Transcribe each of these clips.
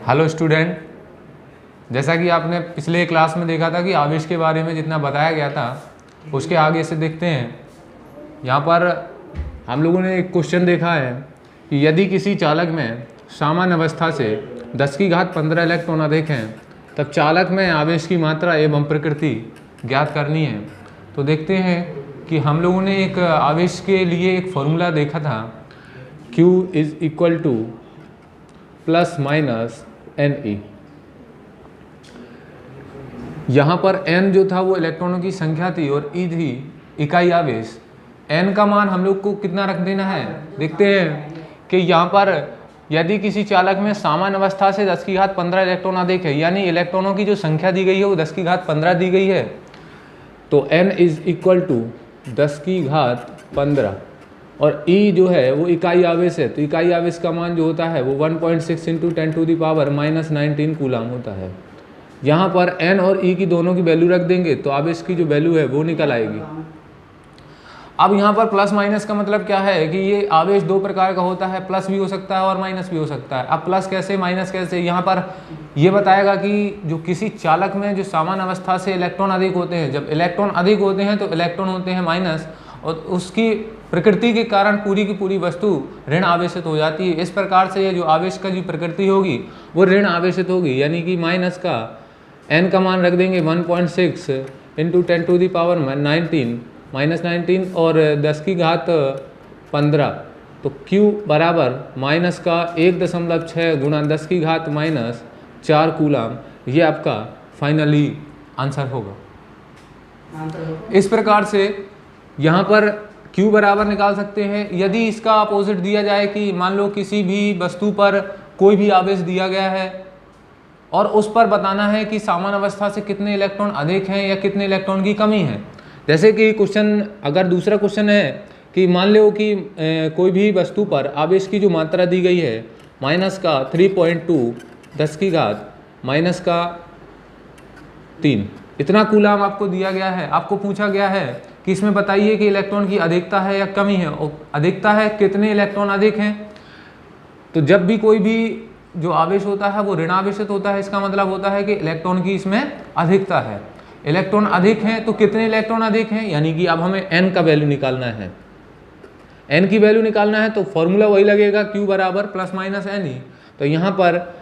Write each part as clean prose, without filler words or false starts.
Hello student, जैसा कि आपने पिछले क्लास में देखा था कि आवेश के बारे में जितना बताया गया था उसके आगे से देखते हैं। यहाँ पर हम लोगों ने एक क्वेश्चन देखा है कि यदि किसी चालक में सामान्य अवस्था से 10 की घात 15 इलेक्ट्रॉन अधिक हैं तब चालक में आवेश की मात्रा एवं प्रकृति ज्ञात करनी है। तो देखते हैं कि हम लोगों ने एक आवेश के लिए एक फॉर्मूला देखा था, Q is equal two plus minus NE। यहाँ पर N जो था वो इलेक्ट्रॉनों की संख्या थी और E थी इकाई आवेश। N का मान हम लोग को कितना रख देना है, देखते हैं कि यहाँ पर यदि किसी चालक में सामान्य अवस्था से 10 की घात 15 इलेक्ट्रॉन अधिक है, यानी इलेक्ट्रॉनों की जो संख्या दी गई है वो 10 की घात 15 दी गई है, तो N इज इक्वल टू 10 की घात 15 और E जो है वो इकाई आवेश है, तो इकाई आवेश का मान जो होता है वो 1.6 इंटू 10⁻⁻19 कूलाम होता है। यहाँ पर N और E की दोनों की वैल्यू रख देंगे तो आवेश की जो वैल्यू है वो निकल आएगी। अब यहाँ पर प्लस माइनस का मतलब क्या है कि ये आवेश दो प्रकार का होता है, प्लस भी हो सकता है और माइनस भी हो सकता है। अब प्लस कैसे, माइनस कैसे, यहाँ पर ये बताएगा कि जो किसी चालक में जो सामान्य अवस्था से इलेक्ट्रॉन अधिक होते हैं, जब इलेक्ट्रॉन अधिक होते हैं तो इलेक्ट्रॉन होते हैं माइनस, और उसकी प्रकृति के कारण पूरी की पूरी वस्तु ऋण आवेशित हो जाती है। इस प्रकार से ये जो आवेश का जो प्रकृति होगी वो ऋण आवेशित होगी, यानी कि माइनस का N का मान रख देंगे 1.6 इंटू 10⁻⁻19 और 10 की घात 15, तो Q बराबर माइनस का 1.6 गुणा 10 की घात -4 कूलाम, ये आपका फाइनली आंसर होगा। इस प्रकार से यहाँ पर Q बराबर निकाल सकते हैं। यदि इसका अपोजिट दिया जाए कि मान लो किसी भी वस्तु पर कोई भी आवेश दिया गया है और उस पर बताना है कि सामान्य अवस्था से कितने इलेक्ट्रॉन अधिक हैं या कितने इलेक्ट्रॉन की कमी है। जैसे कि क्वेश्चन, अगर दूसरा क्वेश्चन है कि मान लो कि कोई भी वस्तु पर आवेश की जो मात्रा दी गई है माइनस का 3.2 10 की घात -3, इतना कूलाम आपको दिया गया है। आपको पूछा गया है कि इसमें बताइए कि इलेक्ट्रॉन की अधिकता है या कमी है, और अधिकता है कितने इलेक्ट्रॉन अधिक हैं। तो जब भी कोई भी जो आवेश होता है वो ऋण आवेशित होता है, इसका मतलब होता है कि इलेक्ट्रॉन की इसमें अधिकता है। इलेक्ट्रॉन अधिक हैं तो कितने इलेक्ट्रॉन अधिक हैं, यानी कि अब हमें N का वैल्यू निकालना है। N की वैल्यू निकालना है तो फॉर्मूला वही लगेगा, Q बराबर प्लस माइनस NE। तो यहाँ पर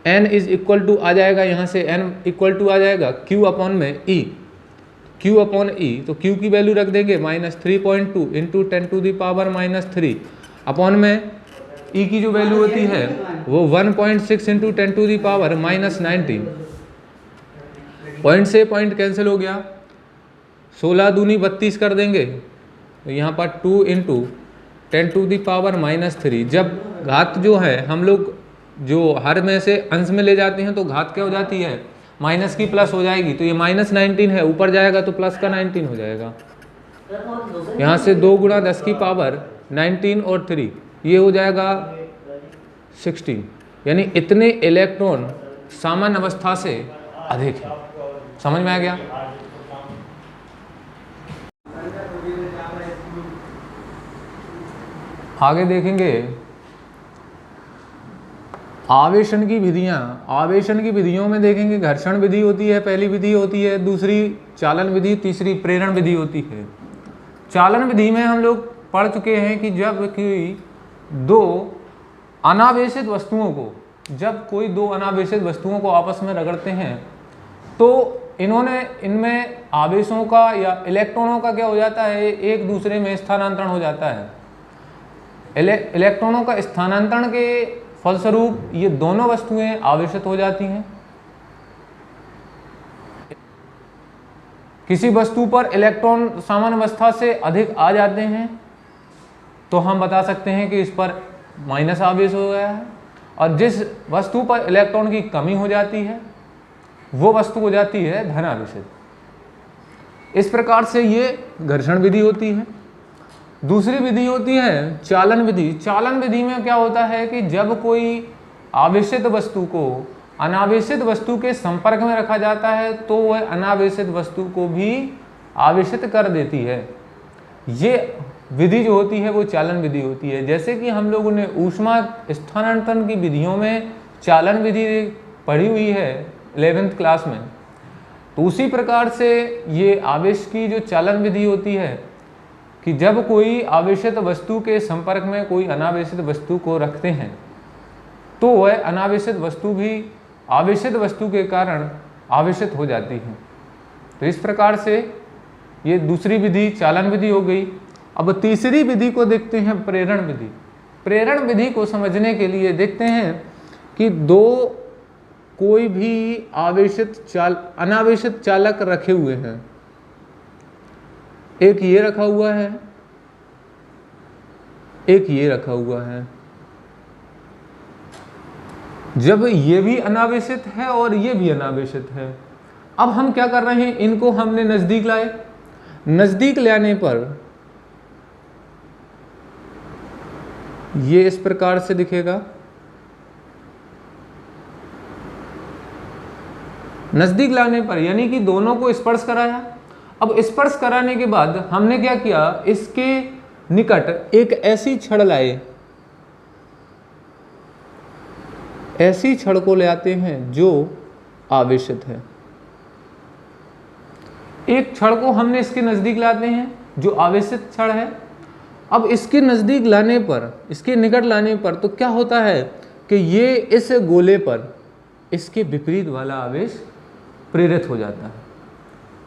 N इज इक्वल टू आ जाएगा, यहाँ से N इक्वल टू आ जाएगा Q अपॉन में E, Q अपॉन E, तो Q की वैल्यू रख देंगे -3.2 इंटू 10⁻³ अपॉन में E की जो वैल्यू होती है वो 1.6 इंटू 10⁻⁻19। पॉइंट से पॉइंट कैंसिल हो गया, 16 दूनी 32 कर देंगे, तो यहाँ पर 2 इंटू 10⁻⁻3। जब घात जो है हम लोग जो हर में से अंश में ले जाते हैं तो घात क्या हो जाती है, माइनस की प्लस हो जाएगी। तो ये -19 है, ऊपर जाएगा तो प्लस का 19 हो जाएगा। यहाँ से 2 गुणा 10 की पावर 19 और 3, ये हो जाएगा 16, यानी इतने इलेक्ट्रॉन सामान्य अवस्था से अधिक है। समझ में आ गया? आगे देखेंगे आवेशन की विधियां। आवेशन की विधियों में देखेंगे घर्षण विधि होती है, पहली विधि होती है, दूसरी चालन विधि, तीसरी प्रेरण विधि होती है। चालन विधि में हम लोग पढ़ चुके हैं कि जब कोई दो अनावेशित वस्तुओं को आपस में रगड़ते हैं तो इनमें आवेशों का या इलेक्ट्रॉनों का क्या हो जाता है, एक दूसरे में स्थानांतरण हो जाता है। इलेक्ट्रॉनों का स्थानांतरण के फलस्वरूप ये दोनों वस्तुएं आवेशित हो जाती हैं। किसी वस्तु पर इलेक्ट्रॉन सामान्य अवस्था से अधिक आ जाते हैं तो हम बता सकते हैं कि इस पर माइनस आवेश हो गया है, और जिस वस्तु पर इलेक्ट्रॉन की कमी हो जाती है वो वस्तु हो जाती है धन आवेशित। इस प्रकार से ये घर्षण विधि होती है। दूसरी विधि होती है चालन विधि। चालन विधि में क्या होता है कि जब कोई आवेशित वस्तु को अनावेशित वस्तु के संपर्क में रखा जाता है तो वह अनावेशित वस्तु को भी आवेशित कर देती है। ये विधि जो होती है वो चालन विधि होती है। जैसे कि हम लोगों ने ऊष्मा स्थानांतरण की विधियों में चालन विधि पढ़ी हुई है 11th क्लास में, तो उसी प्रकार से ये आवेश की जो चालन विधि होती है कि जब कोई आवेशित वस्तु के संपर्क में कोई अनावेशित वस्तु को रखते हैं तो वह अनावेशित वस्तु भी आवेशित वस्तु के कारण आवेशित हो जाती है। तो इस प्रकार से ये दूसरी विधि चालन विधि हो गई। अब तीसरी विधि को देखते हैं, प्रेरण विधि। प्रेरण विधि को समझने के लिए देखते हैं कि दो कोई भी अनावेशित चालक रखे हुए हैं, एक ये रखा हुआ है, एक ये रखा हुआ है। जब ये भी अनावेशित है और ये भी अनावेशित है, अब हम क्या कर रहे हैं, इनको हमने नजदीक लाए। नजदीक लाने पर ये इस प्रकार से दिखेगा। नजदीक लाने पर यानी कि दोनों को स्पर्श कराया। अब स्पर्श कराने के बाद हमने क्या किया, इसके निकट एक ऐसी छड़ लाए, ऐसी छड़ को ले आते हैं जो आवेशित है। एक छड़ को हमने इसके नजदीक लाते हैं जो आवेशित छड़ है। अब इसके नजदीक लाने पर, इसके निकट लाने पर तो क्या होता है कि ये इस गोले पर इसके विपरीत वाला आवेश प्रेरित हो जाता है।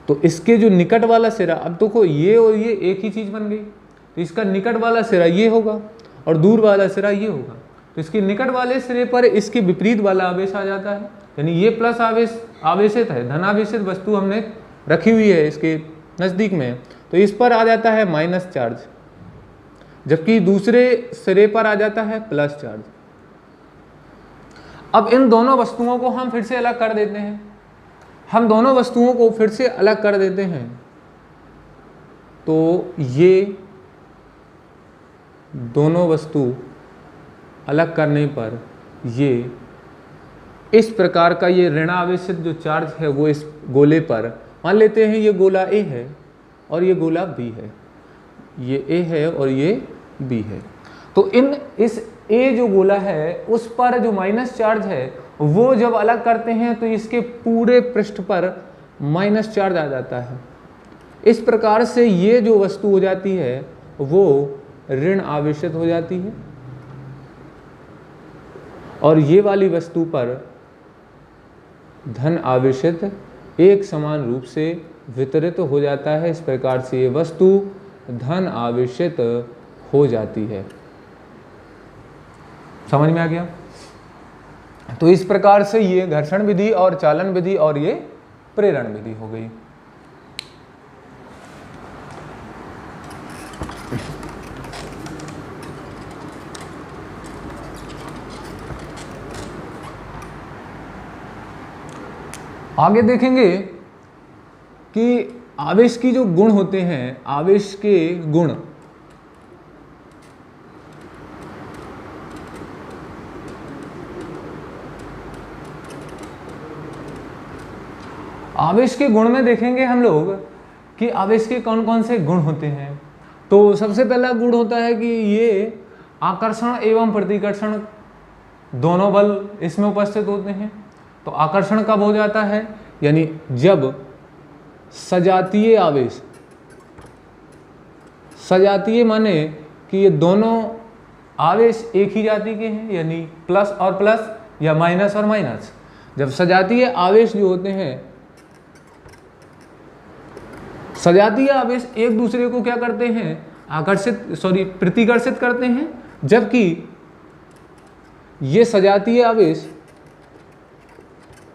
तो इसके जो निकट वाला सिरा, अब देखो ये और ये एक ही चीज बन गई, तो इसका निकट वाला सिरा ये होगा और दूर वाला सिरा ये होगा। तो इसके निकट वाले सिरे पर इसके विपरीत वाला आवेश आ जाता है, यानी ये प्लस आवेश आवेशित है, धनावेशित वस्तु हमने रखी हुई है इसके नजदीक में, तो इस पर आ जाता है माइनस चार्ज, जबकि दूसरे सिरे पर आ जाता है प्लस चार्ज। अब इन दोनों वस्तुओं को हम फिर से अलग कर देते हैं। हम दोनों वस्तुओं को फिर से अलग कर देते हैं तो ये दोनों वस्तु अलग करने पर ये इस प्रकार का ये ऋण आवेशित जो चार्ज है वो इस गोले पर, मान लेते हैं ये गोला A है और ये गोला B है, ये A है और ये B है। तो इस A जो गोला है उस पर जो माइनस चार्ज है वो जब अलग करते हैं तो इसके पूरे पृष्ठ पर माइनस चार्ज आ जाता है। इस प्रकार से ये जो वस्तु हो जाती है वो ऋण आवेशित हो जाती है और ये वाली वस्तु पर धन आवेशित एक समान रूप से वितरित हो जाता है। इस प्रकार से ये वस्तु धन आवेशित हो जाती है। समझ में आ गया? तो इस प्रकार से ये घर्षण विधि और चालन विधि और ये प्रेरण विधि हो गई। आगे देखेंगे कि आवेश की जो गुण होते हैं, आवेश के गुण, आवेश के गुण में देखेंगे हम लोग कि आवेश के कौन कौन से गुण होते हैं। तो सबसे पहला गुण होता है कि ये आकर्षण एवं प्रतिकर्षण दोनों बल इसमें उपस्थित होते हैं। तो आकर्षण कब हो जाता है, यानी जब सजातीय आवेश, सजातीय माने कि ये दोनों आवेश एक ही जाति के हैं, यानी प्लस और प्लस या माइनस और माइनस। जब सजातीय आवेश जो होते हैं, सजातीय आवेश एक दूसरे को क्या करते हैं, प्रतिकर्षित करते हैं, जबकि ये सजातीय आवेश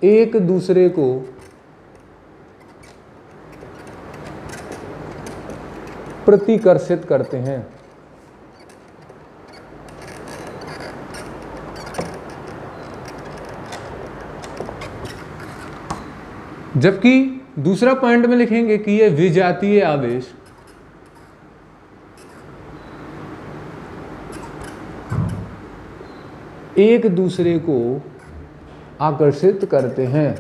एक दूसरे को प्रतिकर्षित करते हैं। जबकि दूसरा पॉइंट में लिखेंगे कि ये विजातीय आवेश एक दूसरे को आकर्षित करते हैं।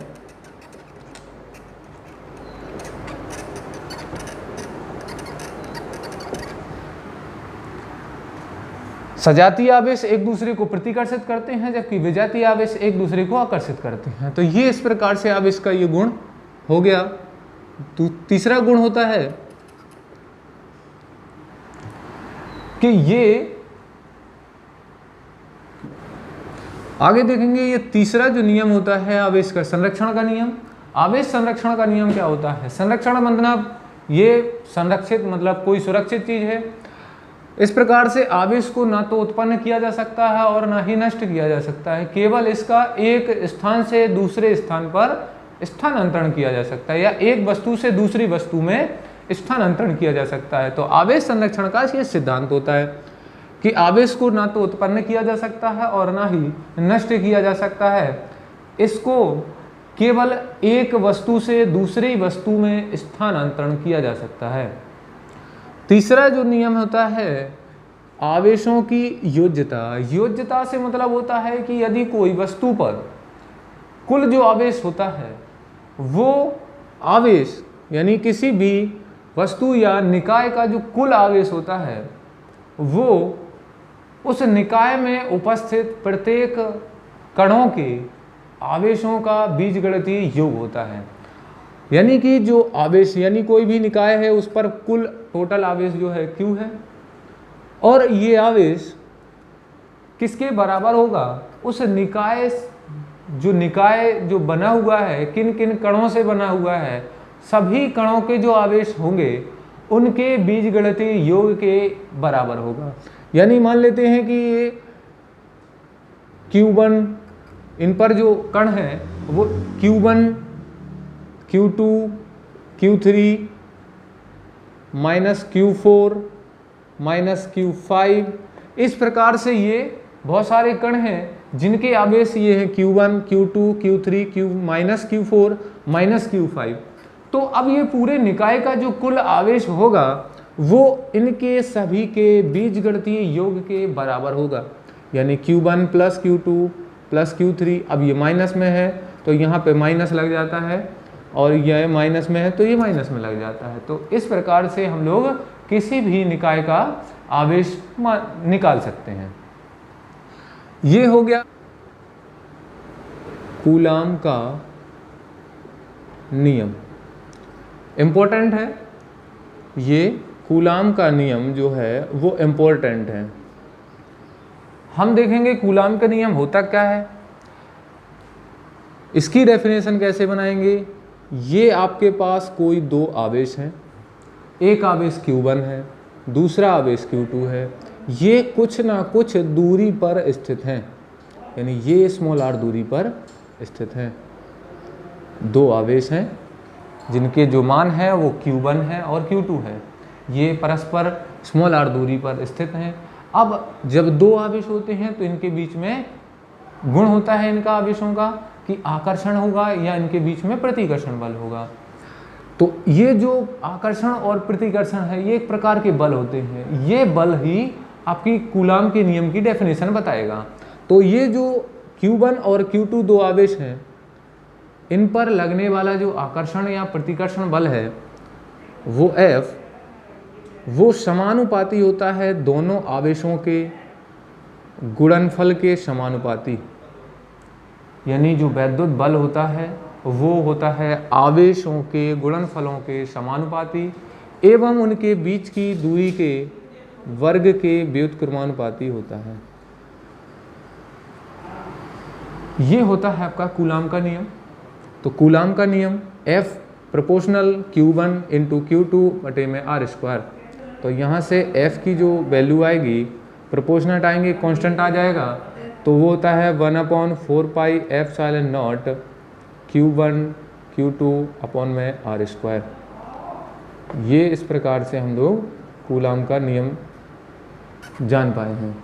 सजातीय आवेश एक दूसरे को प्रतिकर्षित करते हैं, जबकि विजातीय आवेश एक दूसरे को आकर्षित करते हैं। तो ये इस प्रकार से आवेश का ये गुण हो गया। तो तीसरा गुण होता है कि ये आगे देखेंगे, ये तीसरा जो नियम होता है आवेश का संरक्षण का नियम। आवेश संरक्षण का नियम क्या होता है? संरक्षण मतलब ये संरक्षित मतलब कोई सुरक्षित चीज है। इस प्रकार से आवेश को ना तो उत्पन्न किया जा सकता है और ना ही नष्ट किया जा सकता है, केवल इसका एक स्थान से दूसरे स्थान पर स्थानांतरण किया जा सकता है या एक वस्तु से दूसरी वस्तु में स्थानांतरण किया जा सकता है। तो आवेश संरक्षण का ये सिद्धांत होता है कि आवेश को ना तो उत्पन्न किया जा सकता है और ना ही नष्ट किया जा सकता है, इसको केवल एक वस्तु से दूसरी वस्तु में स्थानांतरण किया जा सकता है। तीसरा जो नियम होता है आवेशों की योज्यता। योज्यता से मतलब होता है कि यदि कोई वस्तु पर कुल जो आवेश होता है वो आवेश यानी किसी भी वस्तु या निकाय का जो कुल आवेश होता है वो उस निकाय में उपस्थित प्रत्येक कणों के आवेशों का बीजगणितीय योग होता है। यानी कि जो आवेश यानी कोई भी निकाय है उस पर कुल टोटल आवेश जो है Q है, और ये आवेश किसके बराबर होगा? उस निकाय जो बना हुआ है, किन किन कणों से बना हुआ है, सभी कणों के जो आवेश होंगे उनके बीजगणितीय योग के बराबर होगा। यानी मान लेते हैं कि ये Q1, इन पर जो कण है वो Q1, Q2, Q3 minus Q4 minus Q5, इस प्रकार से ये बहुत सारे कण हैं जिनके आवेश ये हैं Q1, Q2, Q3, minus Q4 minus Q5। तो अब ये पूरे निकाय का जो कुल आवेश होगा वो इनके सभी के बीजगणितीय योग के बराबर होगा। यानी Q1 plus Q2 plus Q3, अब ये माइनस में है तो यहाँ पे माइनस लग जाता है, और यह माइनस में है तो ये माइनस में लग जाता है। तो इस प्रकार से हम लोग किसी भी निकाय का आवेश निकाल सकते हैं। ये हो गया कूलाम का नियम। इम्पोर्टेंट है, ये कूलाम का नियम जो है वो इम्पोर्टेंट है। हम देखेंगे कूलाम का नियम होता क्या है, इसकी डेफिनेशन कैसे बनाएंगे। ये आपके पास कोई दो आवेश हैं, एक आवेश Q1 है, दूसरा आवेश Q2 है। ये कुछ ना कुछ दूरी पर स्थित हैं, यानी ये स्मॉल r दूरी पर स्थित हैं। दो आवेश हैं जिनके जो मान है वो Q1 है और Q2 है, ये परस्पर स्मॉल r दूरी पर स्थित हैं। अब जब दो आवेश होते हैं तो इनके बीच में गुण होता है इनका आवेशों का कि आकर्षण होगा या इनके बीच में प्रतिकर्षण बल होगा। तो ये जो आकर्षण और प्रतिकर्षण है ये एक प्रकार के बल होते हैं, ये बल ही आपकी कूलाम के नियम की डेफिनेशन बताएगा। तो ये जो Q1 और Q2 दो आवेश हैं, इन पर लगने वाला जो आकर्षण या प्रतिकर्षण बल है वो F, वो समानुपाती होता है दोनों आवेशों के गुणनफल के समानुपाती। यानी जो वैद्युत बल होता है वो होता है आवेशों के गुणनफलों के समानुपाती एवं उनके बीच की दूरी के वर्ग के व्युत्क्रमानुपाती होता है। ये होता है आपका कूलाम का नियम। तो कूलाम का नियम F proportional Q1 into Q2 बटे में R²। तो यहाँ से F की जो वैल्यू आएगी प्रोपोर्शनल आएंगे, कांस्टेंट आ जाएगा, तो वो होता है 1/4 पाई F∗0 Q1 Q2 अपॉन में R²। ये इस प्रकार से हम लोग कूलाम का नियम जान पाए हैं।